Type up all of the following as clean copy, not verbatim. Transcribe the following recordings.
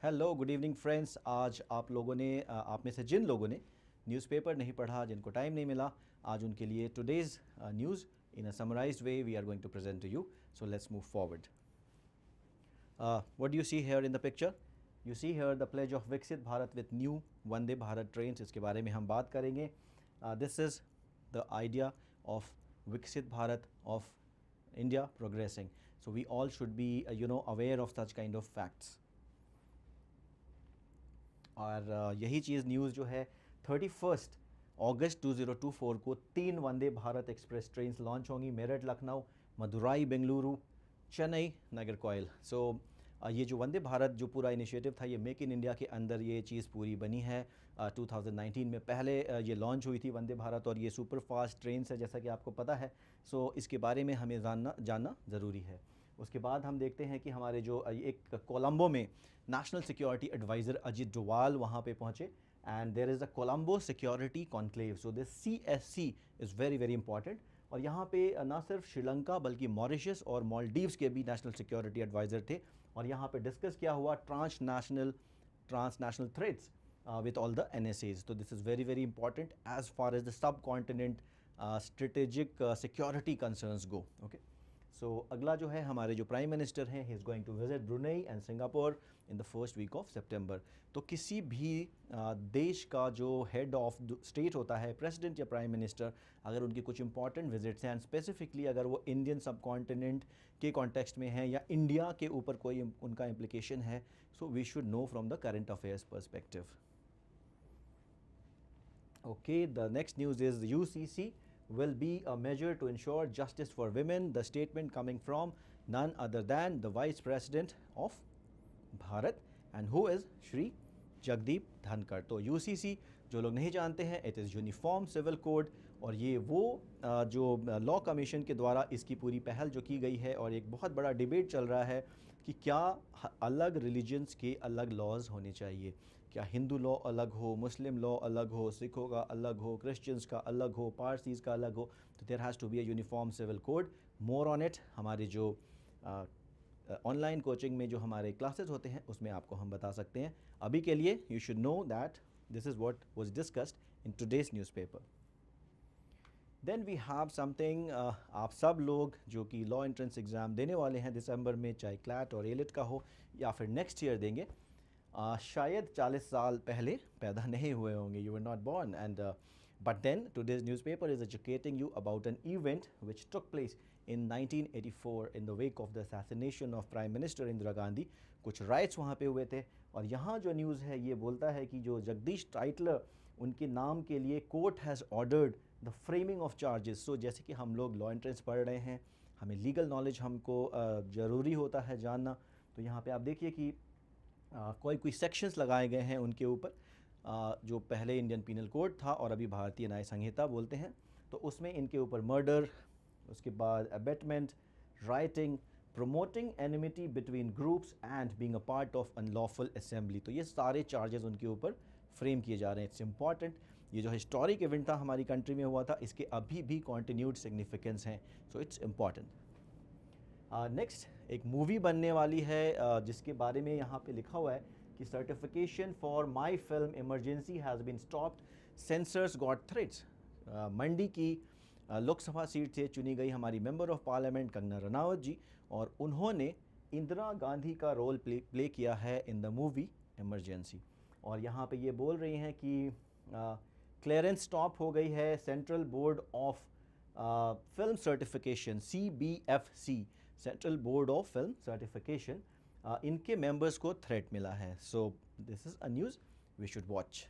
Hello good evening friends. आज आप लोगों ने आप में से जिन लोगों ने न्यूज़पेपर नहीं पढ़ा, जिनको टाइम नहीं मिला, आज उनके लिए today's news in a summarized way we are going to present to you. So let's move forward. What do you see here in the picture? You see here the pledge of Viksit Bharat with new Vande Bharat trains. इसके बारे में हम बात करेंगे। This is the idea of Viksit Bharat of India progressing. So we all should be aware of such kind of facts. और यही चीज़ news जो है 31 अगस्त 2024 को 3 Vande Bharat express trains launch होंगी। मेरठ लखनऊ, मदुराई बेंगलुरु, चेन्नई नागरकोइल। सो ये जो वंदे भारत जो पूरा इनिशिएटिव था, ये मेक इन इंडिया के अंदर ये चीज़ पूरी बनी है। 2019 में पहले ये लॉन्च हुई थी वंदे भारत, और ये सुपर फास्ट ट्रेन है जैसा कि आपको पता है। सो इसके बारे में हमें जानना ज़रूरी है। उसके बाद हम देखते हैं कि हमारे जो एक कोलंबो में national security adviser Ajit Doval वहाँ पे पहुँचे, and there is a Colombo security conclave. So this CSC is very very important. और यहाँ पे ना सिर्फ श्रीलंका बल्कि मॉरिशस और मालदीव्स के भी नेशनल सिक्योरिटी एडवाइज़र थे, और यहाँ पे डिस्कस किया हुआ transnational threats with all the NSAs. So this is very very important as far as the subcontinent strategic security concerns go. Okay. So अगला जो है हमारे जो प्राइम मिनिस्टर हैं, he is going to visit Brunei and Singapore in the first week of September. तो किसी भी देश का जो हेड ऑफ स्टेट होता है, प्रेसिडेंट या प्राइम मिनिस्टर, अगर उनकी कुछ इंपॉर्टेंट विजिट्स हैं, एंड स्पेसिफिकली अगर वो इंडियन सब कॉन्टिनेंट के कॉन्टेक्स्ट में हैं या इंडिया के ऊपर कोई उनका इम्प्लीकेशन है, so we should know from the current affairs perspective. Okay, the next news is UCC will be a measure to ensure justice for women. The statement coming from none other than the Vice President of Bharat, and who is Shri Jagdeep Dhankhar. तो UCC जो लोग नहीं जानते हैं, it is uniform civil code, और ये वो जो लॉ कमीशन के द्वारा इसकी पूरी पहल जो की गई है, और एक बहुत बड़ा डिबेट चल रहा है कि क्या अलग रिलीजन्स के अलग लॉज होने चाहिए। क्या हिंदू लॉ अलग हो, मुस्लिम लॉ अलग हो, सिखों का अलग हो, क्रिश्चियंस का अलग हो, पारसीज़ का अलग हो। तो there has to be a uniform civil code. More on it हमारे जो ऑनलाइन कोचिंग में जो हमारे क्लासेस होते हैं उसमें आपको हम बता सकते हैं। अभी के लिए you should know that this is what was discussed in today's newspaper. Then we have something, आप सब लोग जो कि लॉ एंट्रेंस एग्ज़ाम देने वाले हैं दिसंबर में, चाहे क्लैट और एलिट का हो या फिर नेक्स्ट ईयर देंगे, शायद 40 साल पहले पैदा नहीं हुए होंगे, you were not born, and but then today's newspaper is educating you about an event which took place in 1984 in the wake of the assassination of Prime Minister Indira Gandhi. कुछ rights वहाँ पे हुए थे, और यहाँ जो news है ये बोलता है कि जो जगदीश टाइटलर उनके नाम के लिए court has ordered the framing of charges. So जैसे कि हम लोग लॉ एंट्रेंस पढ़ रहे हैं, हमें लीगल नॉलेज हमको ज़रूरी होता है जानना। तो यहाँ पे आप देखिए कि कोई सेक्शंस लगाए गए हैं उनके ऊपर, जो पहले इंडियन पीनल कोड था और अभी भारतीय न्याय संहिता बोलते हैं। तो उसमें इनके ऊपर मर्डर, उसके बाद abetment, writing, promoting enmity between groups and being a part of unlawful assembly. तो ये सारे चार्जेस उनके ऊपर फ्रेम किए जा रहे हैं। It's important. ये जो हिस्टोरिक इवेंट था हमारी कंट्री में हुआ था, इसके अभी भी कॉन्टिन्यूड सिग्निफिकेंस हैं। So it's important. नेक्स्ट एक मूवी बनने वाली है, जिसके बारे में यहाँ पे लिखा हुआ है कि certification for my film Emergency has been stopped, censors got threats. Mandi की लोकसभा सीट से चुनी गई हमारी member of parliament Kangana Ranaut ji, और उन्होंने इंदिरा गांधी का रोल प्ले किया है इन द मूवी इमरजेंसी। और यहाँ पे ये बोल रही हैं कि क्लियरेंस स्टॉप हो गई है central board of film certification, CBFC, central board of film certification, इनके मेंबर्स को थ्रेट मिला है। So this is a news we should watch.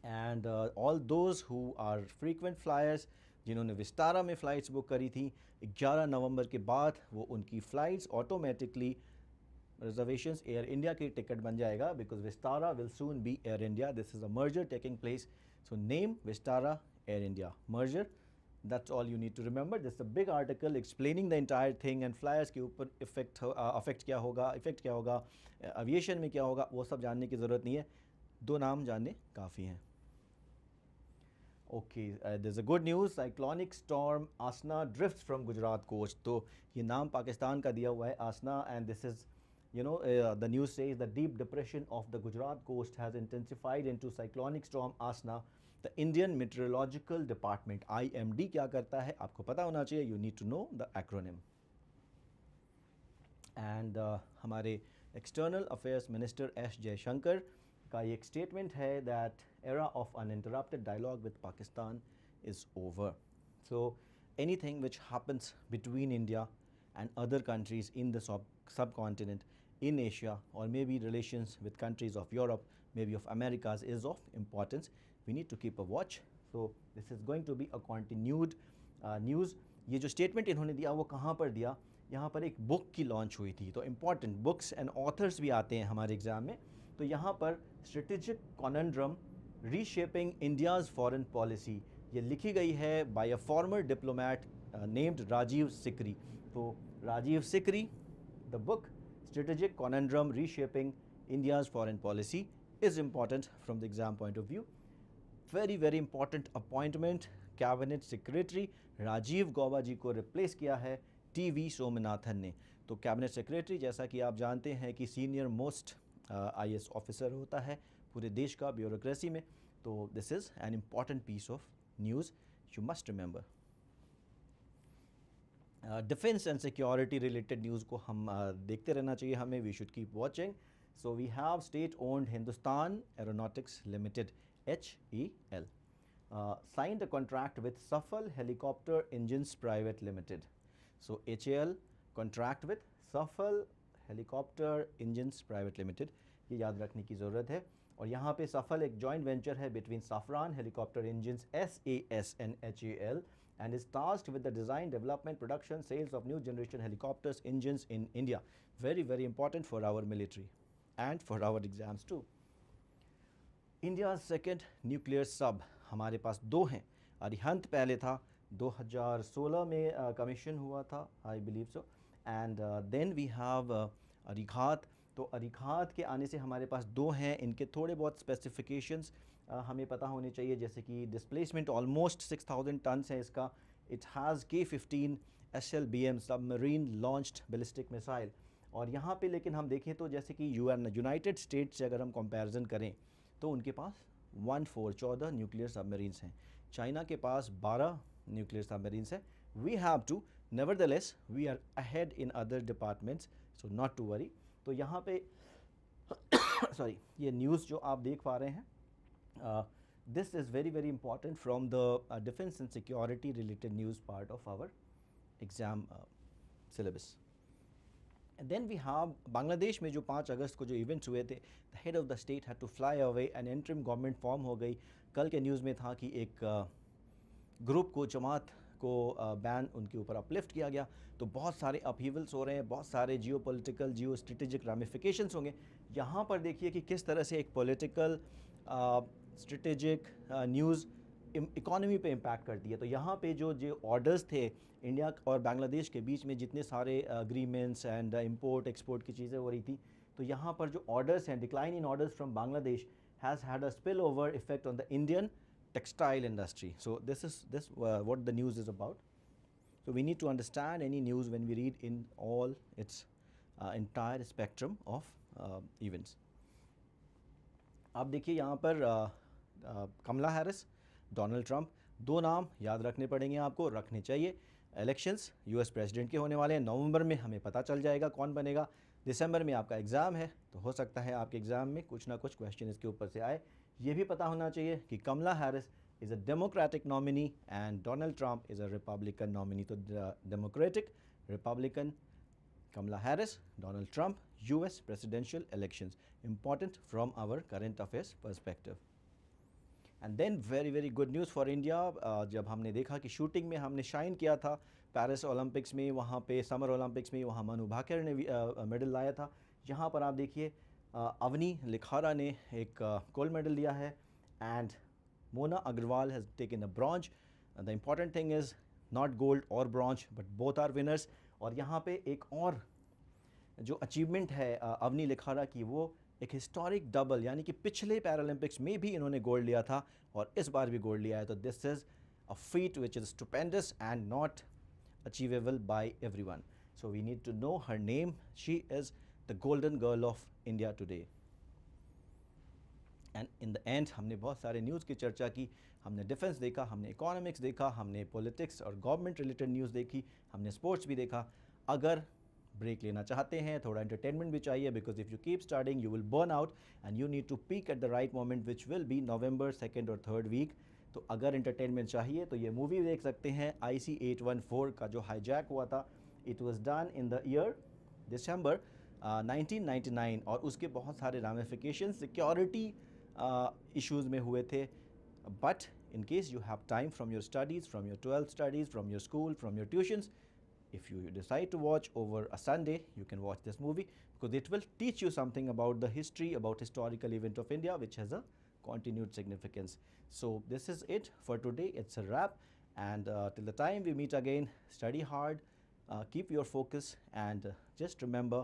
And all those who are frequent flyers, जिन्होंने विस्तारा में फ़्लाइट्स बुक करी थी, 11 नवंबर के बाद वो उनकी flights automatically reservations air India की टिकट बन जाएगा, because Vistara will soon be air India. This is a merger taking place. So name Vistara, air India merger. That's all you need to remember. This is a big article explaining the entire thing, and flyers के ऊपर effect क्या होगा, aviation में क्या होगा, वो सब जानने की ज़रूरत नहीं है, 2 नाम जानने काफ़ी हैं। Okay, there's a good news. Cyclonic storm Asna drifts from Gujarat coast. तो ये नाम पाकिस्तान का दिया हुआ है Asna, and this is the news says the deep depression of the Gujarat coast has intensified into cyclonic storm Asna. The Indian Meteorological Department IMD क्या करता है आपको पता होना चाहिए. You need to know the acronym. And हमारे external affairs minister S Jaishankar का ये एक स्टेटमेंट है that era of uninterrupted dialogue with Pakistan is over. So anything which happens between India and other countries in the subcontinent, in Asia, or maybe relations with countries of Europe, maybe of Americas, is of importance. We need to keep a watch. So this is going to be a continued news. ये जो statement इन्होंने दिया वो कहाँ पर दिया, यहाँ पर एक बुक की लॉन्च हुई थी. तो इम्पॉर्टेंट बुक्स एंड ऑथर्स भी आते हैं हमारे एग्ज़ाम में. तो यहाँ पर strategic conundrum reshaping India's foreign policy, ये लिखी गई है by a former diplomat named Rajiv Sikri. तो Rajiv Sikri, the book strategic conundrum reshaping India's foreign policy is important from the exam point of view. Very very important appointment, cabinet secretary Rajiv Gauba ji को replace किया है TV. Somanathan ने. तो कैबिनेट सेक्रेटरी, जैसा कि आप जानते हैं कि सीनियर मोस्ट IAS ऑफिसर होता है पूरे देश का ब्यूरोक्रेसी में. तो this is an important piece of news you must remember. Defence and security related news को हम देखते रहना चाहिए हमें. We should keep watching. So we have state owned Hindustan Aeronautics Limited HEL signed a contract with Safal Helicopter Engines Private Limited. So HAL contract with Safal Helicopter Engines Private Limited, ये याद रखने की ज़रूरत है. और यहाँ पे सफल एक जॉइंट वेंचर है between Safran helicopter engines SAS and HAL and is tasked with the design, development, production, sales of new generation helicopters engines in India. Very very important for our military and for our exams too. India second nuclear सब, हमारे पास दो हैं. अरिहंत पहले था, 2016 में commission हुआ था I believe so. And then we have Arighaat. तो अरिघात के आने से हमारे पास दो हैं. इनके थोड़े बहुत स्पेसिफिकेशंस हमें पता होने चाहिए, जैसे कि डिस्प्लेसमेंट ऑलमोस्ट 6000 टन है इसका. It has K-15 SLBM submarine launched ballistic missile. और यहाँ पे लेकिन हम देखें तो जैसे कि यूनाइटेड स्टेट्स से अगर हम कंपैरिजन करें तो उनके पास 14 न्यूक्लियर सबमरीन्स हैं. चाइना के पास 12 न्यूक्लियर सबमरीन्स हैं. We have two, nevertheless we are ahead in other departments, so not to worry. तो यहाँ पे सॉरी, ये न्यूज़ जो आप देख पा रहे हैं, this is very very important from the defence and security related news part of our exam syllabus. Then we have Bangladesh में जो 5 अगस्त को जो इवेंट्स हुए थे, the head of the state had to fly away and interim government form हो गई. कल के न्यूज़ में था कि एक ग्रुप को, जमात को बैन उनके ऊपर अपलिफ्ट किया गया. तो बहुत सारे अपहीवल्स हो रहे हैं, बहुत सारे जियो पॉलिटिकल, जियो स्ट्रेटेजिक रामिफिकेशंस होंगे. यहाँ पर देखिए कि किस तरह से एक पॉलिटिकल स्ट्रेटेजिक न्यूज़ इकोनॉमी पे इम्पैक्ट करती है. तो यहाँ पे जो ऑर्डर्स थे इंडिया और बांग्लादेश के बीच में, जितने सारे अग्रीमेंट्स एंड इंपोर्ट एक्सपोर्ट की चीज़ें हो रही थी, तो यहाँ पर जो ऑर्डर्स हैं, decline in orders from Bangladesh has had a spill over effect on the Indian textile industry. So this what the news is about. So we need to understand any news when we read in all its entire spectrum of events. आप देखिए यहाँ पर कमला Harris, Donald Trump, दो नाम याद रखने पड़ेंगे, आपको रखने चाहिए. इलेक्शंस US प्रेसिडेंट के होने वाले हैं. नवंबर में हमें पता चल जाएगा कौन बनेगा. दिसंबर में आपका एग्ज़ाम है, तो हो सकता है आपके एग्ज़ाम में कुछ ना कुछ क्वेश्चन इसके ऊपर से आए. ये भी पता होना चाहिए कि Kamala Harris is a democratic nominee and Donald Trump is a republican nominee. तो democratic, republican, Kamala Harris, Donald Trump, US presidential elections. Important from our current affairs perspective. And then very very good news for India. जब हमने देखा कि shooting में हमने shine किया था Paris Olympics में, वहाँ पे समर ओलंपिक्स में, वहाँ मनु भाकर ने मेडल लाया था. यहाँ पर आप देखिए अवनी लिखारा ने एक गोल्ड मेडल लिया है and Mona Agarwal has taken a bronze. The important thing is not gold और bronze but both are winners. और यहाँ पे एक और जो अचीवमेंट है अवनी लिखारा की, वो एक हिस्टोरिक डबल, यानी कि पिछले पैरालंपिक्स में भी इन्होंने गोल्ड लिया था और इस बार भी गोल्ड लिया है. तो this is a feat which is stupendous and not achievable by everyone. So we need to know her name. She is the golden girl of India today. And in the end हमने बहुत सारे news की चर्चा की, हमने defence देखा, हमने economics देखा, हमने पॉलिटिक्स और गवर्नमेंट रिलेटेड न्यूज़ देखी, हमने स्पोर्ट्स भी देखा. अगर ब्रेक लेना चाहते हैं, थोड़ा एंटरटेनमेंट भी चाहिए, because if you keep starting you will burn out and you need to peak at the right moment which will be November 2nd और 3rd वीक. तो अगर एंटरटेनमेंट चाहिए तो ये मूवी देख सकते हैं, IC-814 का जो हाईजैक हुआ था. It was done in the year December 1999 और उसके बहुत सारे रामिफिकेशन सिक्योरिटी issues में हुए थे. But in case you have time from your studies, from your 12th studies, from your school, from your tuitions, if you decide to watch over a Sunday, you can watch this movie because it will teach you something about the history, about historical event of India, which has a continued significance. So this is it for today. It's a wrap, and till the time we meet again, study hard, keep your focus, and just remember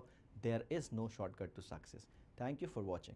there is no shortcut to success. Thank you for watching.